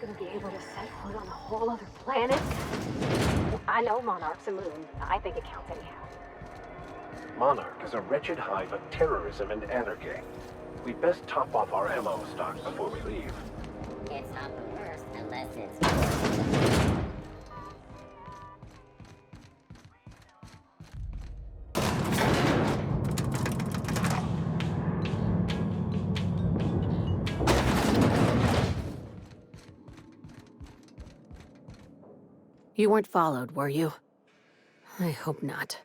gonna be able to set foot on a whole other planet? I know Monarch's a moon. I think it counts anyhow. Monarch is a wretched hive of terrorism and anarchy. We'd best top off our ammo stock before we leave. It's not the worst unless it's... You weren't followed, were you? I hope not.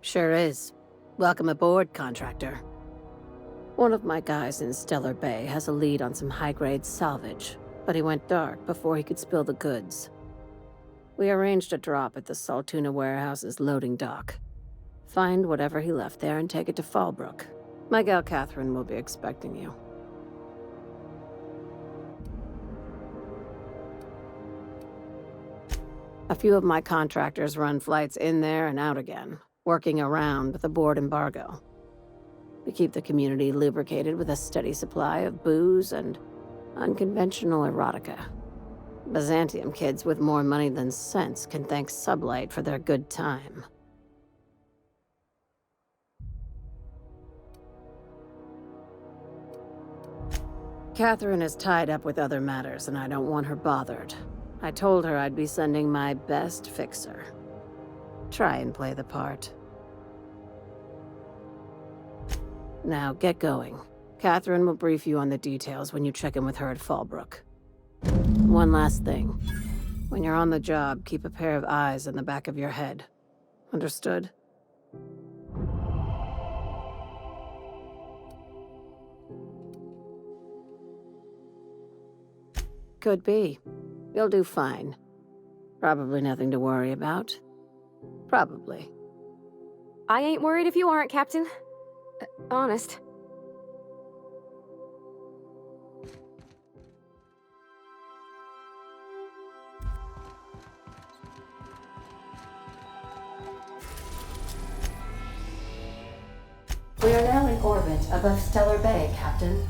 Sure is. Welcome aboard, contractor. One of my guys in Stellar Bay has a lead on some high-grade salvage, but he went dark before he could spill the goods. We arranged a drop at the Saltuna warehouse's loading dock. Find whatever he left there and take it to Fallbrook. My gal Catherine will be expecting you. A few of my contractors run flights in there and out again, working around the board embargo. We keep the community lubricated with a steady supply of booze and unconventional erotica. Byzantium kids with more money than sense can thank SubLight for their good time. Catherine is tied up with other matters, and I don't want her bothered. I told her I'd be sending my best fixer. Try and play the part. Now, get going. Catherine will brief you on the details when you check in with her at Fallbrook. One last thing. When you're on the job, keep a pair of eyes in the back of your head. Understood? Could be. You'll do fine. Probably nothing to worry about. Probably. I ain't worried if you aren't, Captain. Honest. We are now in orbit above Stellar Bay, Captain.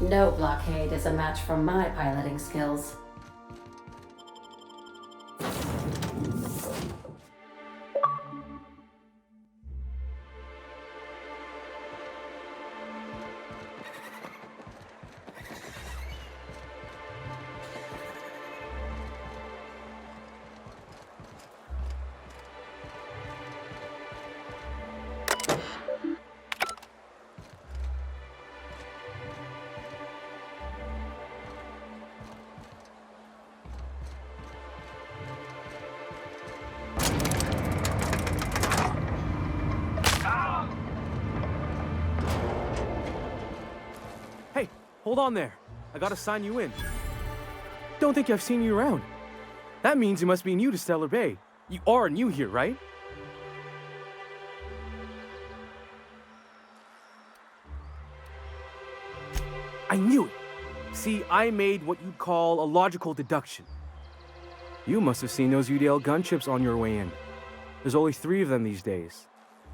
No blockade is a match for my piloting skills. Hey, hold on there. I gotta sign you in. Don't think I've seen you around. That means you must be new to Stellar Bay. You are new here, right? I knew it. See, I made what you'd call a logical deduction. You must have seen those UDL gunships on your way in. There's only 3 of them these days.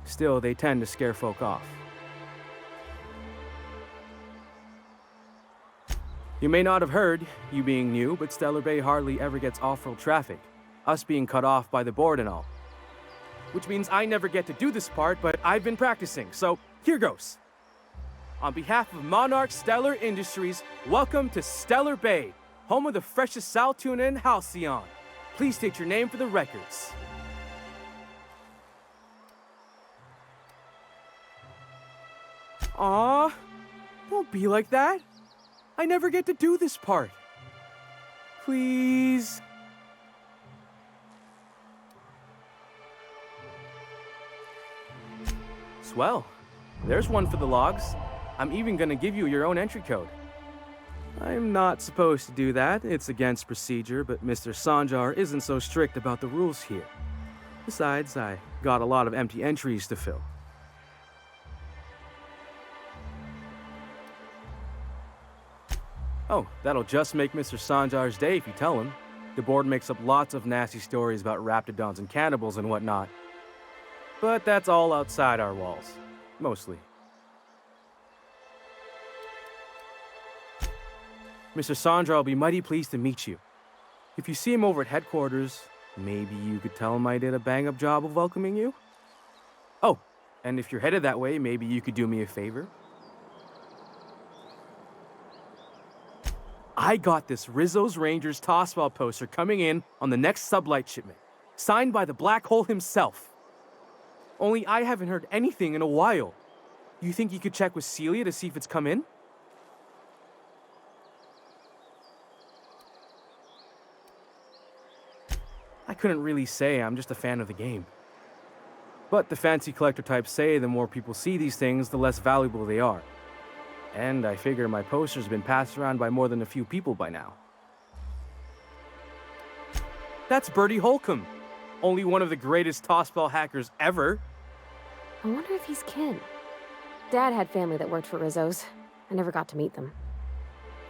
Still, they tend to scare folk off. You may not have heard, you being new, but Stellar Bay hardly ever gets off-road traffic, us being cut off by the board and all. Which means I never get to do this part, but I've been practicing, so here goes. On behalf of Monarch Stellar Industries, welcome to Stellar Bay, home of the freshest sal tuna in Halcyon. Please state your name for the records. Aw, don't be like that. I never get to do this part. Please. Swell. There's one for the logs. I'm even gonna give you your own entry code. I'm not supposed to do that. It's against procedure, but Mr. Sanjar isn't so strict about the rules here. Besides, I got a lot of empty entries to fill. Oh, that'll just make Mr. Sanjar's day if you tell him. The board makes up lots of nasty stories about raptidons and cannibals and whatnot. But that's all outside our walls. Mostly. Mr. Sandra will be mighty pleased to meet you. If you see him over at headquarters, maybe you could tell him I did a bang-up job of welcoming you? Oh, and if you're headed that way, maybe you could do me a favor? I got this Rizzo's Rangers tossball poster coming in on the next SubLight shipment, signed by the Black Hole himself. Only I haven't heard anything in a while. You think you could check with Celia to see if it's come in? I couldn't really say, I'm just a fan of the game. But the fancy collector types say the more people see these things, the less valuable they are. And I figure my poster's been passed around by more than a few people by now. That's Bertie Holcomb, only one of the greatest tossball hackers ever. I wonder if he's kin. Dad had family that worked for Rizzo's. I never got to meet them.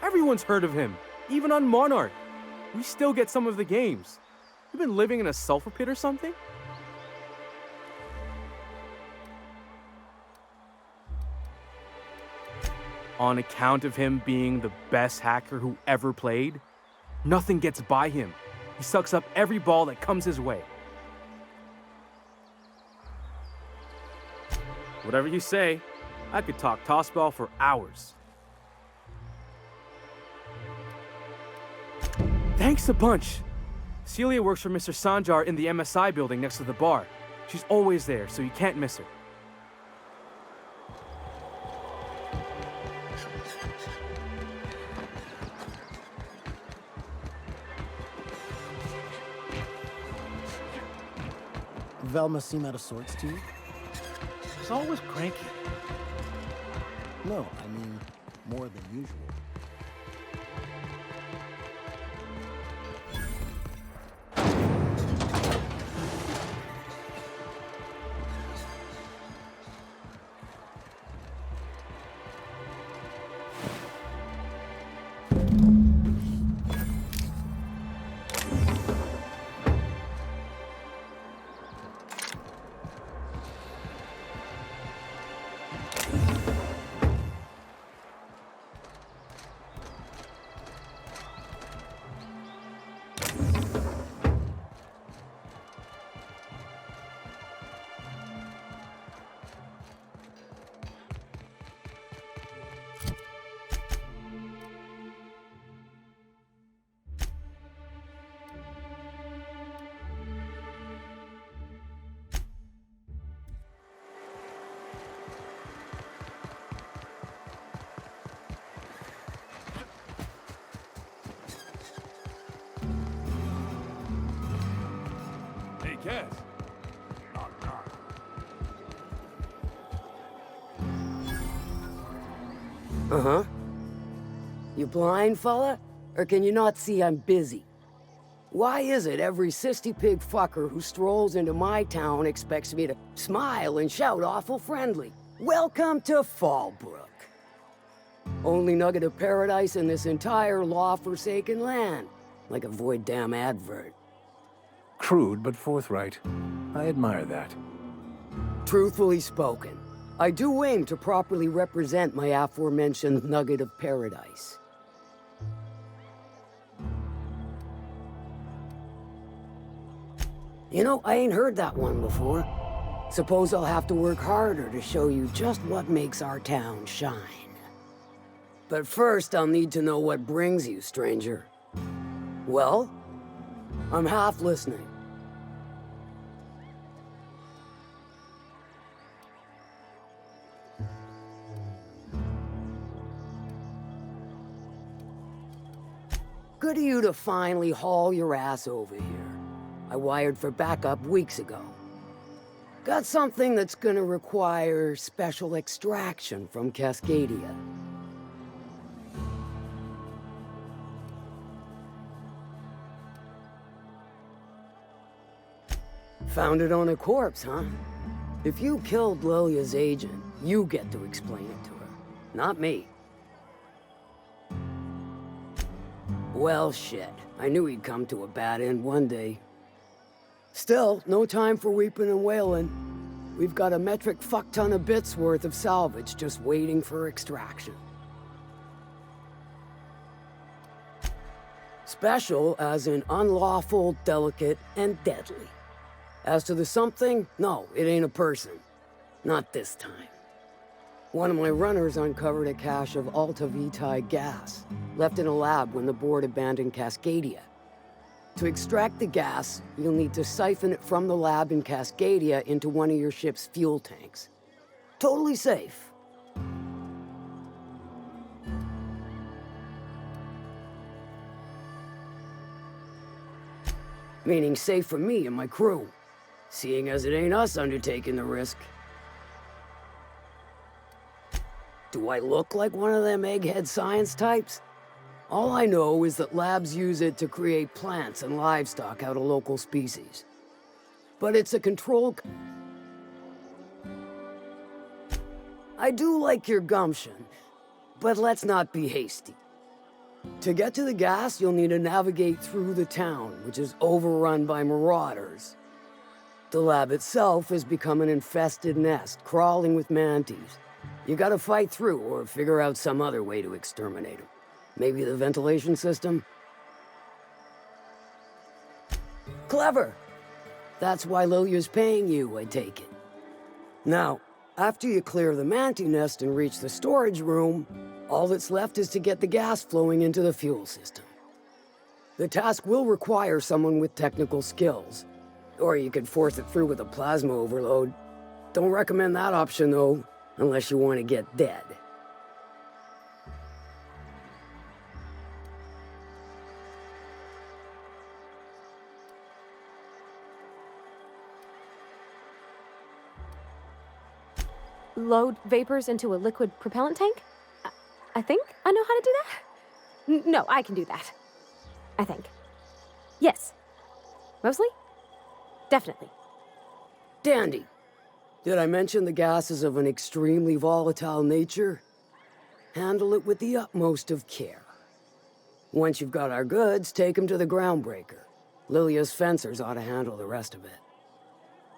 Everyone's heard of him, even on Monarch. We still get some of the games. You been living in a sulfur pit or something? On account of him being the best hacker who ever played, nothing gets by him. He sucks up every ball that comes his way. Whatever you say, I could talk tossball for hours. Thanks a bunch. Celia works for Mr. Sanjar in the MSI building next to the bar. She's always there, so you can't miss her. Velma seem out of sorts to you? She's always cranky. No, I mean, more than usual. Yes. Uh-huh. You blind, fella? Or can you not see I'm busy? Why is it every sissy pig fucker who strolls into my town expects me to smile and shout awful friendly? Welcome to Fallbrook. Only nugget of paradise in this entire law-forsaken land. Like a void damn advert. Crude but forthright. I admire that. Truthfully spoken, I do aim to properly represent my aforementioned nugget of paradise. You know, I ain't heard that one before. Suppose I'll have to work harder to show you just what makes our town shine. But first, I'll need to know what brings you, stranger. Well, I'm half listening. Good of you to finally haul your ass over here. I wired for backup weeks ago. Got something that's gonna require special extraction from Cascadia. Found it on a corpse, huh? If you killed Lilia's agent, you get to explain it to her, not me. Well, shit. I knew he'd come to a bad end one day. Still, no time for weeping and wailing. We've got a metric fuck-ton of bits worth of salvage just waiting for extraction. Special as in unlawful, delicate, and deadly. As to the something, no, it ain't a person. Not this time. One of my runners uncovered a cache of Alta Vitae gas, left in a lab when the board abandoned Cascadia. To extract the gas, you'll need to siphon it from the lab in Cascadia into one of your ship's fuel tanks. Totally safe. Meaning safe for me and my crew, seeing as it ain't us undertaking the risk. Do I look like one of them egghead science types? All I know is that labs use it to create plants and livestock out of local species. But it's a control... I do like your gumption, but let's not be hasty. To get to the gas, you'll need to navigate through the town, which is overrun by marauders. The lab itself has become an infested nest, crawling with mantis. You gotta fight through or figure out some other way to exterminate them. Maybe the ventilation system? Clever! That's why Lilia's paying you, I take it. Now, after you clear the mantis nest and reach the storage room, all that's left is to get the gas flowing into the fuel system. The task will require someone with technical skills, or you could force it through with a plasma overload. Don't recommend that option, though, unless you want to get dead. Load vapors into a liquid propellant tank? I think I know how to do that. No, I can do that. I think. Yes. Mostly? Definitely. Dandy. Did I mention the gas is of an extremely volatile nature? Handle it with the utmost of care. Once you've got our goods, take them to the groundbreaker. Lilia's fencers ought to handle the rest of it.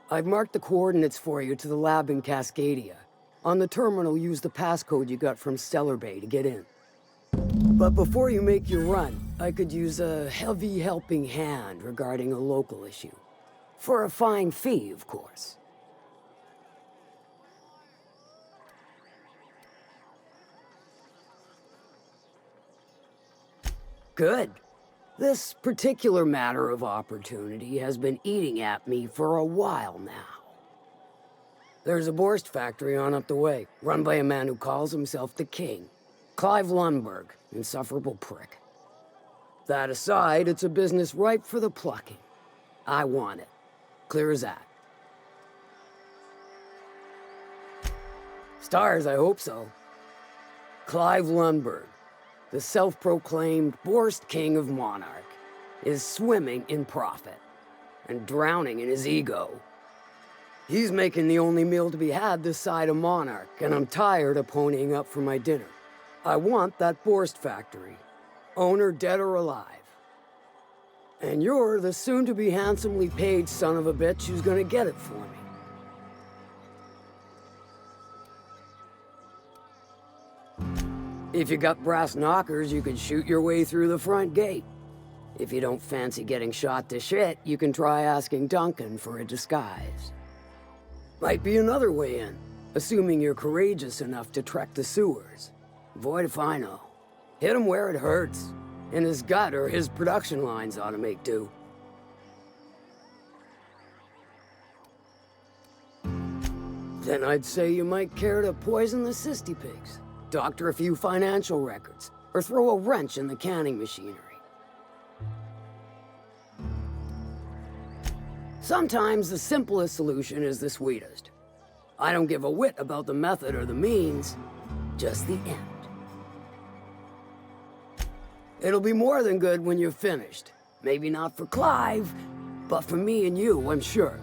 I've marked the coordinates for you to the lab in Cascadia. On the terminal, use the passcode you got from Stellar Bay to get in. But before you make your run, I could use a heavy helping hand regarding a local issue. For a fine fee, of course. Good. This particular matter of opportunity has been eating at me for a while now. There's a Borst factory on up the way, run by a man who calls himself the King. Clive Lundberg, insufferable prick. That aside, it's a business ripe for the plucking. I want it. Clear as that. Stars, I hope so. Clive Lundberg, the self-proclaimed Borst King of Monarch, is swimming in profit and drowning in his ego. He's making the only meal to be had this side of Monarch, and I'm tired of ponying up for my dinner. I want that Borst factory, owner dead or alive. And you're the soon-to-be handsomely paid son of a bitch who's gonna get it for me. If you got brass knockers, you can shoot your way through the front gate. If you don't fancy getting shot to shit, you can try asking Duncan for a disguise. Might be another way in, assuming you're courageous enough to trek the sewers. Void if I know. Hit him where it hurts. In his gut or his production lines ought to make do. Then I'd say you might care to poison the cysty pigs, doctor a few financial records, or throw a wrench in the canning machinery. Sometimes the simplest solution is the sweetest. I don't give a whit about the method or the means, just the end. It'll be more than good when you're finished. Maybe not for Clive, but for me and you, I'm sure.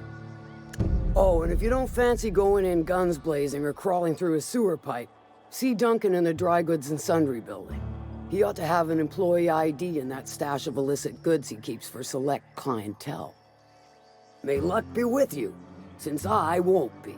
Oh, and if you don't fancy going in guns blazing or crawling through a sewer pipe, see Duncan in the dry goods and sundry building. He ought to have an employee ID in that stash of illicit goods he keeps for select clientele. May luck be with you, since I won't be.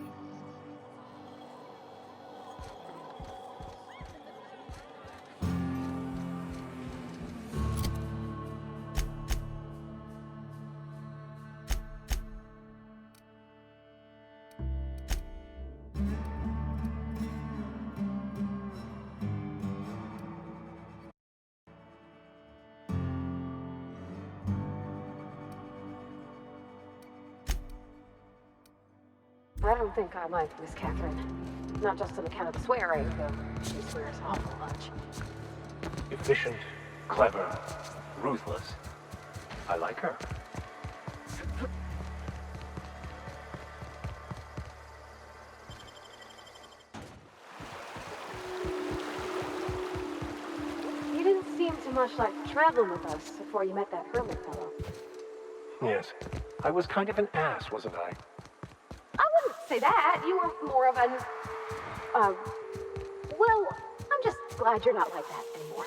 I don't think I like Miss Catherine. Not just on account of the swearing, though she swears awful much. Efficient, clever, ruthless. I like her. You didn't seem too much like traveling with us before you met that hermit fellow. Yes. I was kind of an ass, wasn't I? I wouldn't say that. You were more of an... well, I'm just glad you're not like that anymore.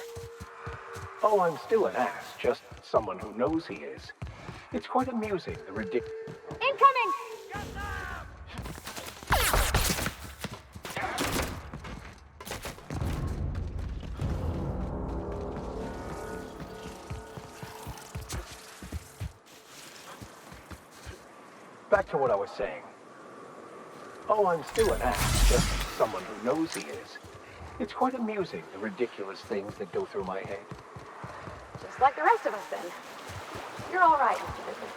Oh, I'm still an ass, just someone who knows he is. It's quite amusing, the ridiculous... Incoming! Back to what I was saying. Oh, I'm still an ass, just someone who knows he is. It's quite amusing, the ridiculous things that go through my head. Just like the rest of us, then. You're all right, Mr. Business.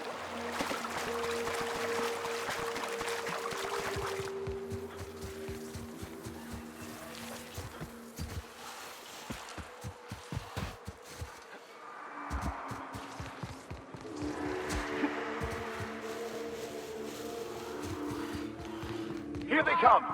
Here they come!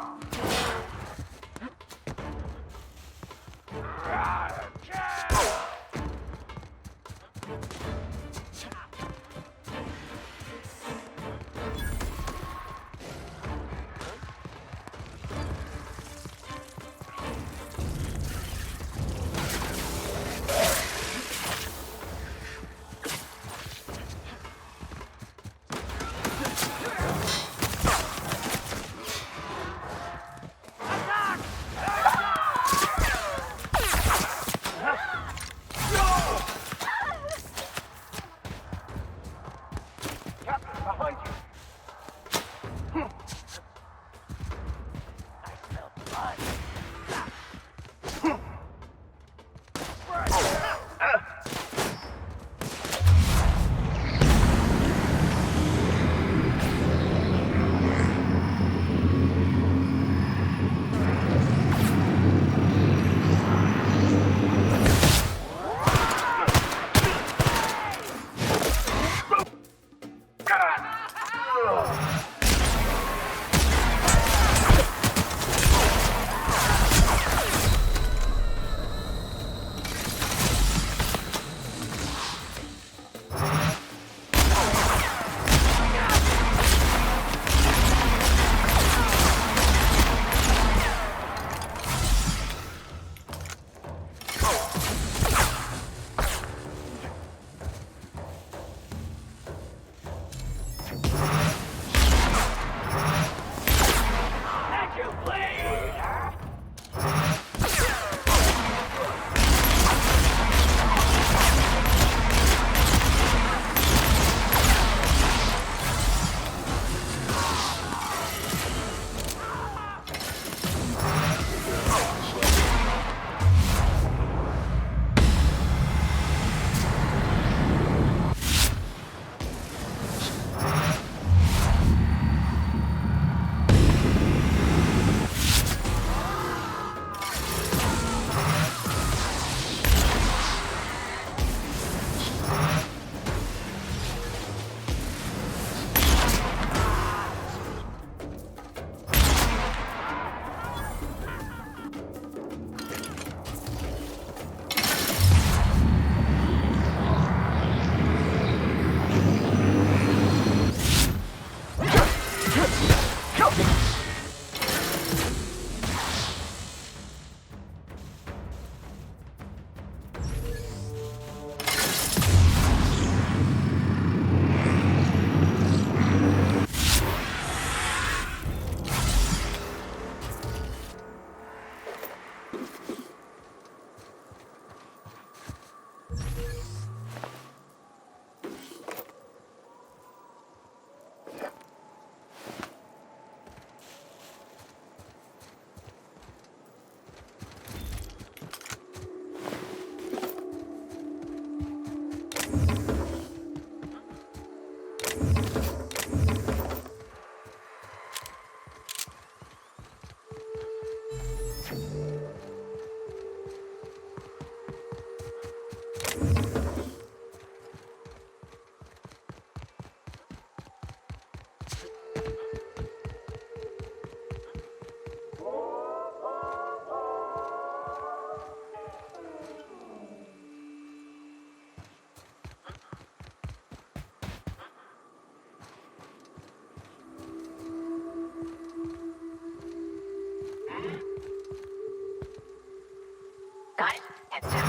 Here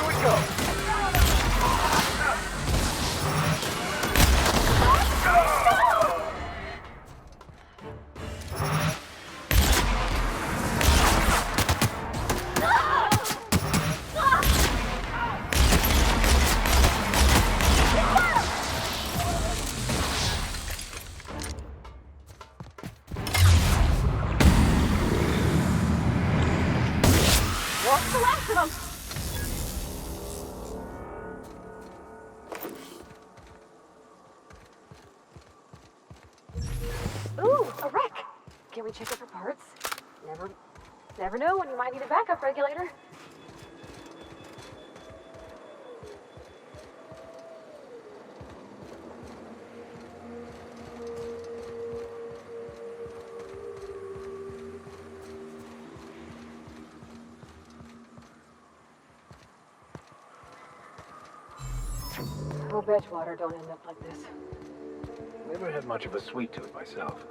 we go! What's the last of them? Ooh, a wreck. Can we check it for parts? Never know when you might need a backup regulator. Hope Edgewater don't end up like this. Never had much of a sweet tooth myself.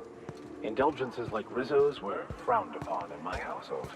Indulgences like Rizzo's were frowned upon in my household.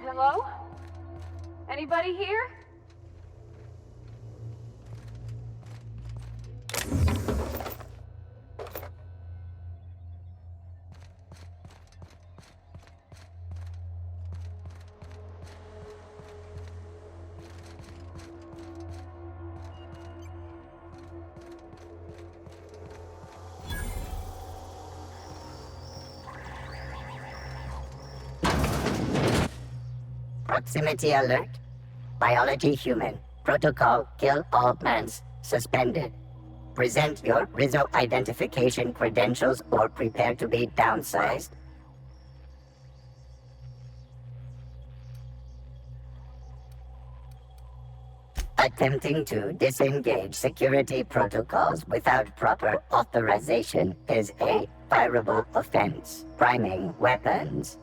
Hello? Anybody here? Proximity alert. Biology human. Protocol kill all plants. Suspended. Present your Rizzo identification credentials or prepare to be downsized. Attempting to disengage security protocols without proper authorization is a fireable offense. Priming weapons.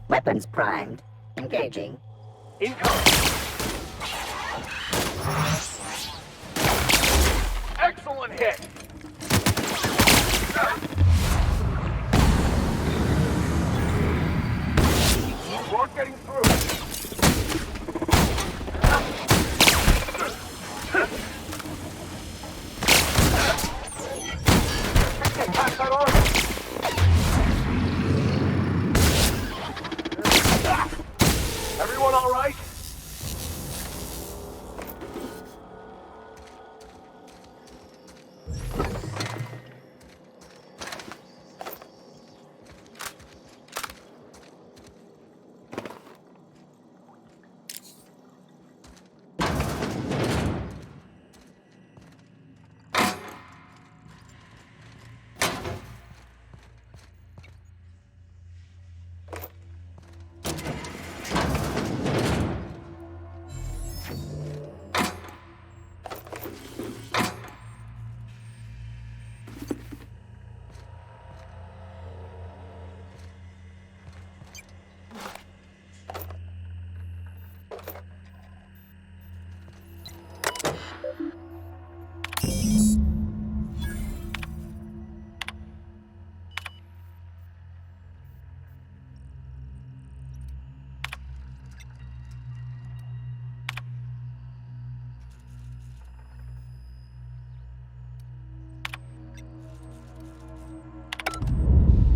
Weapons primed. Engaging. Incoming! Excellent hit! We're getting through. Okay, pass that on. Everyone all right?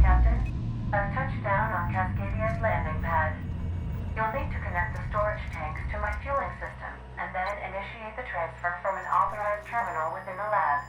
Captain, I've touched down on Cascadia's landing pad. You'll need to connect the storage tanks to my fueling system, and then initiate the transfer from an authorized terminal within the lab.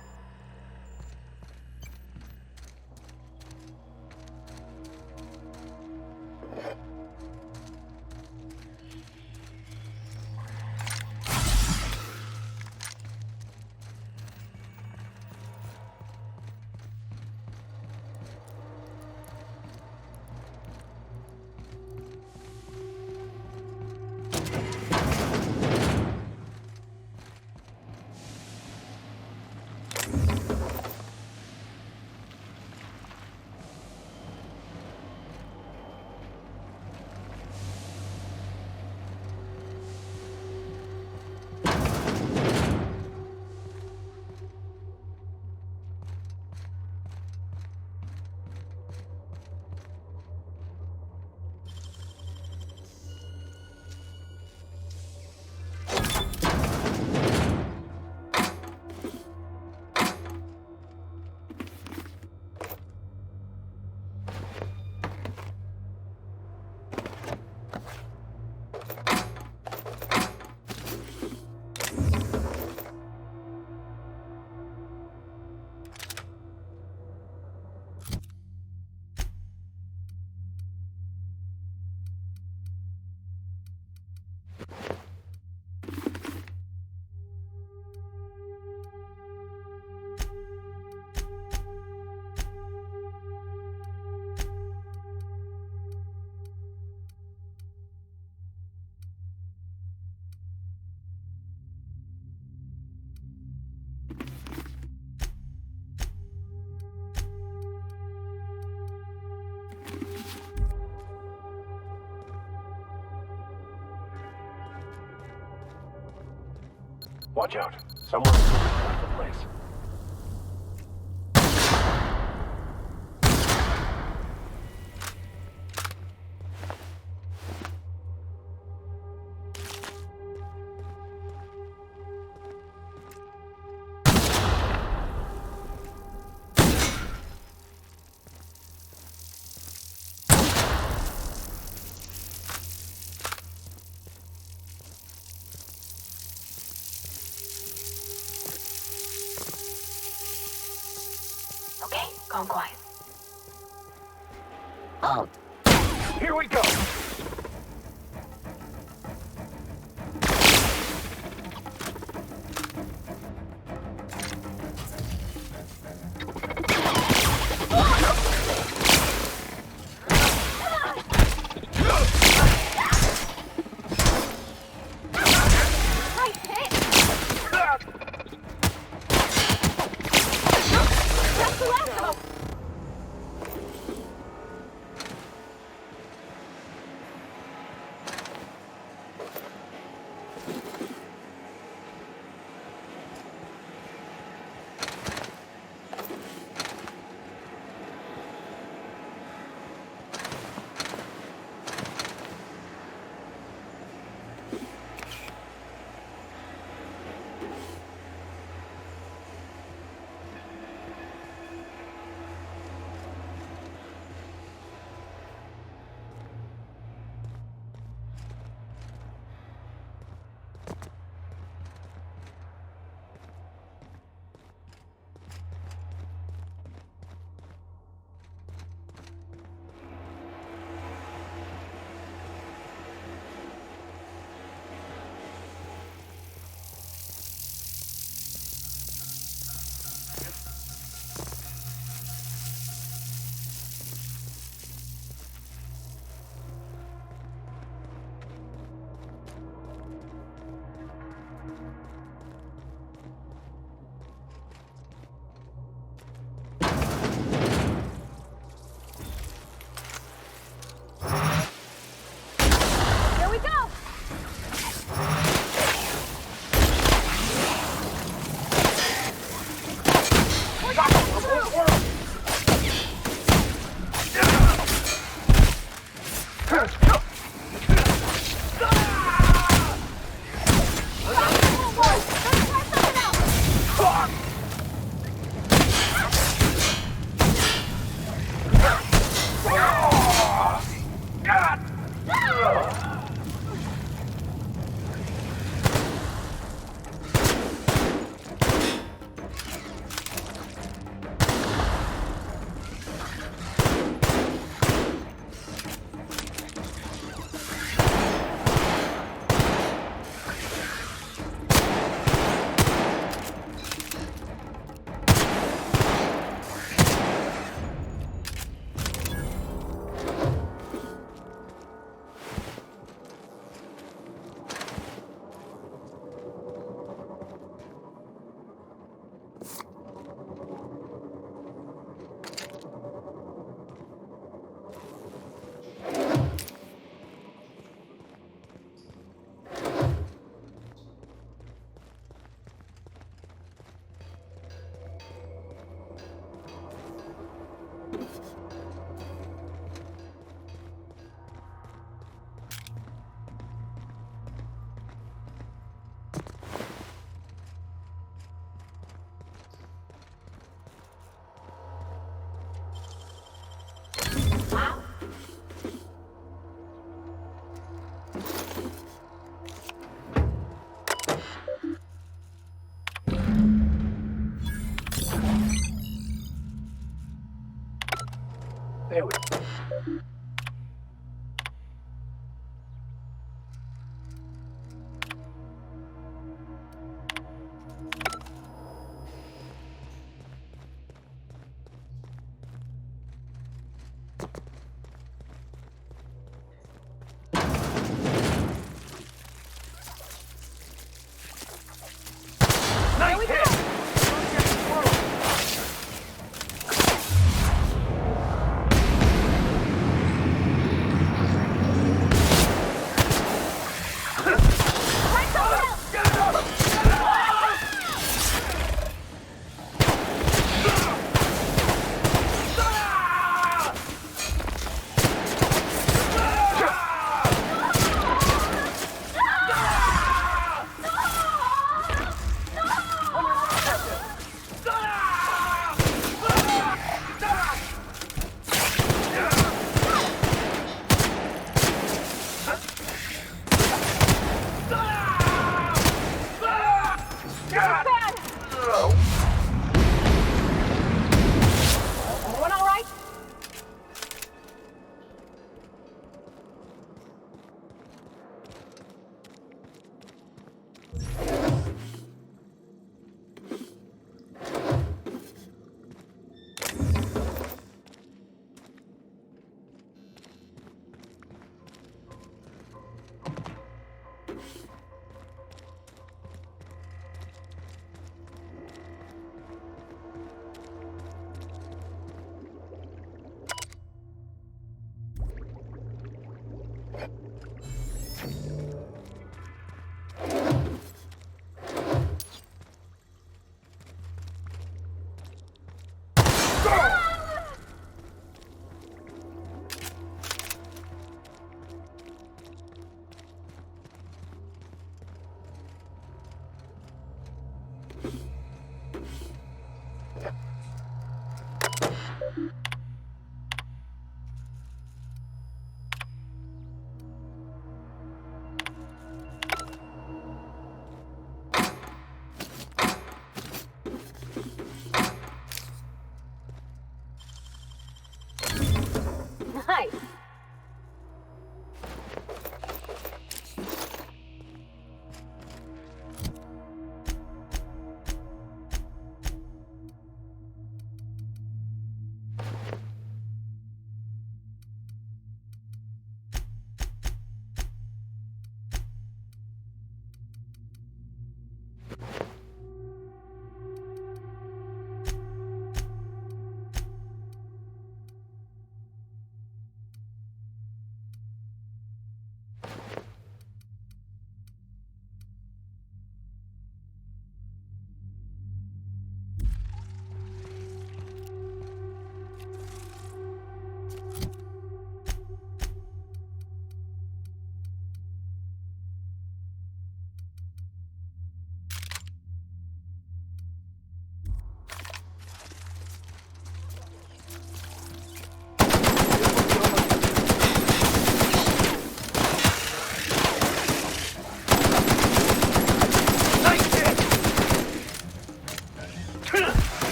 Watch out. Someone's left the place. Gone quiet. Halt. Here we go! There we go. Nice hit! Nice.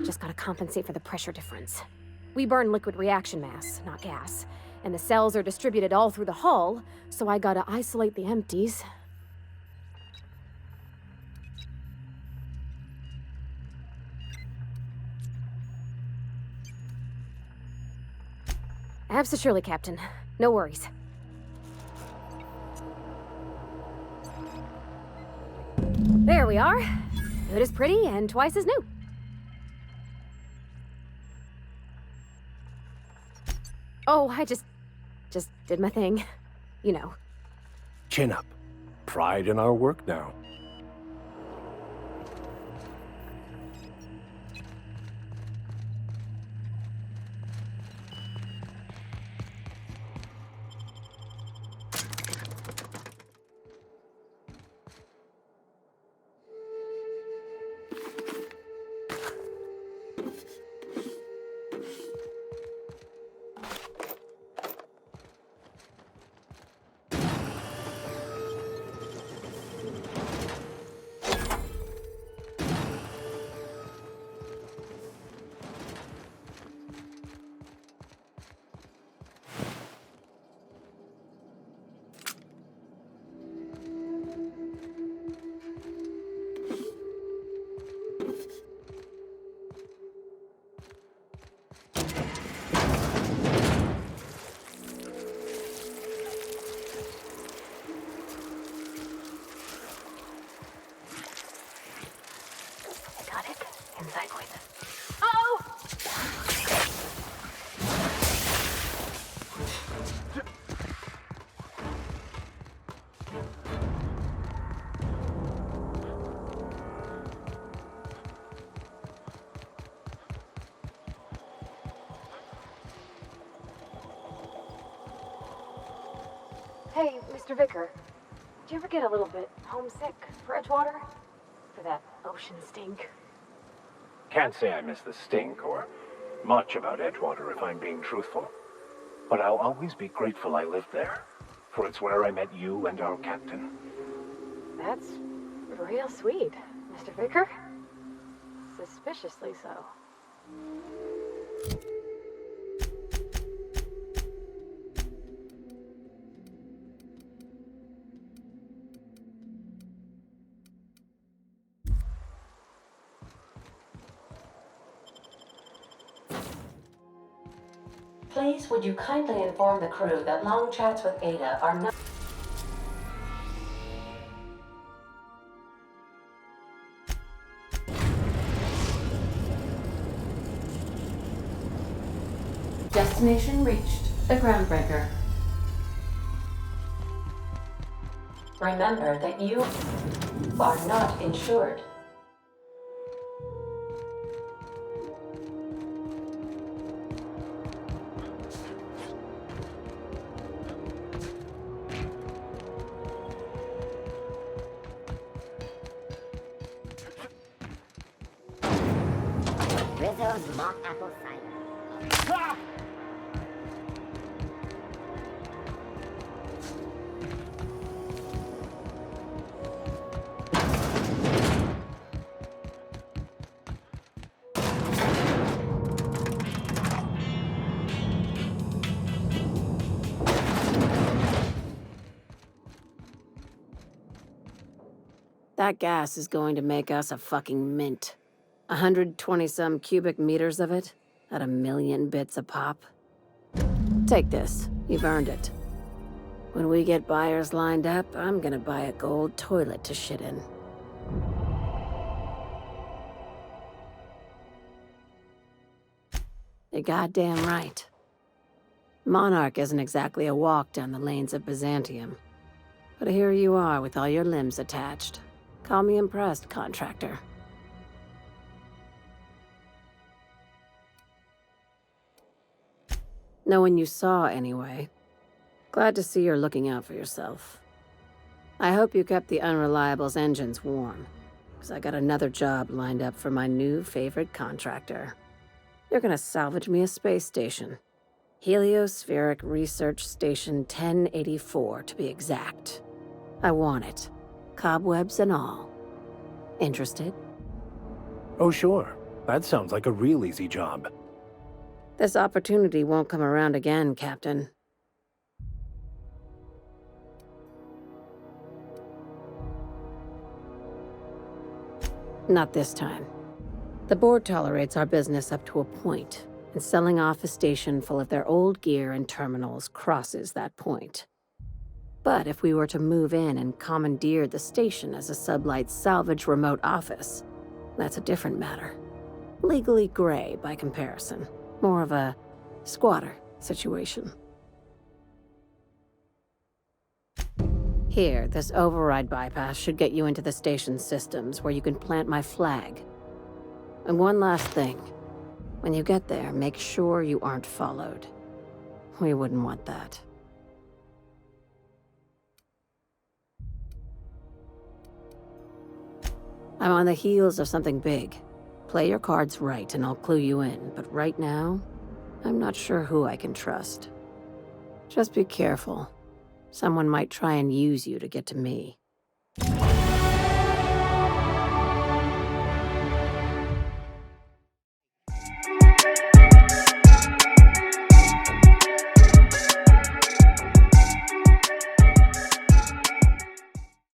Just gotta compensate for the pressure difference. We burn liquid reaction mass, not gas. And the cells are distributed all through the hull, so I gotta isolate the empties. Absolutely, Captain. No worries. There we are. Good as pretty and twice as new. Oh, I just did my thing. You know. Chin up. Pride in our work now. Hey, Mr. Vicker. Do you ever get a little bit homesick for Edgewater? For that ocean stink? Can't say I miss the stink or much about Edgewater if I'm being truthful. But I'll always be grateful I lived there, for it's where I met you and our captain. That's real sweet, Mr. Vicker. Suspiciously so. Please, would you kindly inform the crew that long chats with Ada are not... Destination reached. The groundbreaker. Remember that you are not insured. Rizzo's mock apple cider. That gas is going to make us a fucking mint. 120-some cubic meters of it, at 1,000,000 bits a pop. Take this. You've earned it. When we get buyers lined up, I'm gonna buy a gold toilet to shit in. You're goddamn right. Monarch isn't exactly a walk down the lanes of Byzantium. But here you are with all your limbs attached. Call me impressed, contractor. No one you saw, anyway. Glad to see you're looking out for yourself. I hope you kept the Unreliable's engines warm, because I got another job lined up for my new favorite contractor. You're gonna salvage me a space station. Heliospheric Research Station 1084, to be exact. I want it. Cobwebs and all. Interested? Oh, sure. That sounds like a real easy job. This opportunity won't come around again, Captain. Not this time. The board tolerates our business up to a point, and selling off a station full of their old gear and terminals crosses that point. But if we were to move in and commandeer the station as a SubLight salvage remote office, that's a different matter. Legally gray by comparison. More of a squatter situation. Here, this override bypass should get you into the station's systems where you can plant my flag. And one last thing. When you get there, make sure you aren't followed. We wouldn't want that. I'm on the heels of something big. Play your cards right and I'll clue you in, but right now, I'm not sure who I can trust. Just be careful. Someone might try and use you to get to me.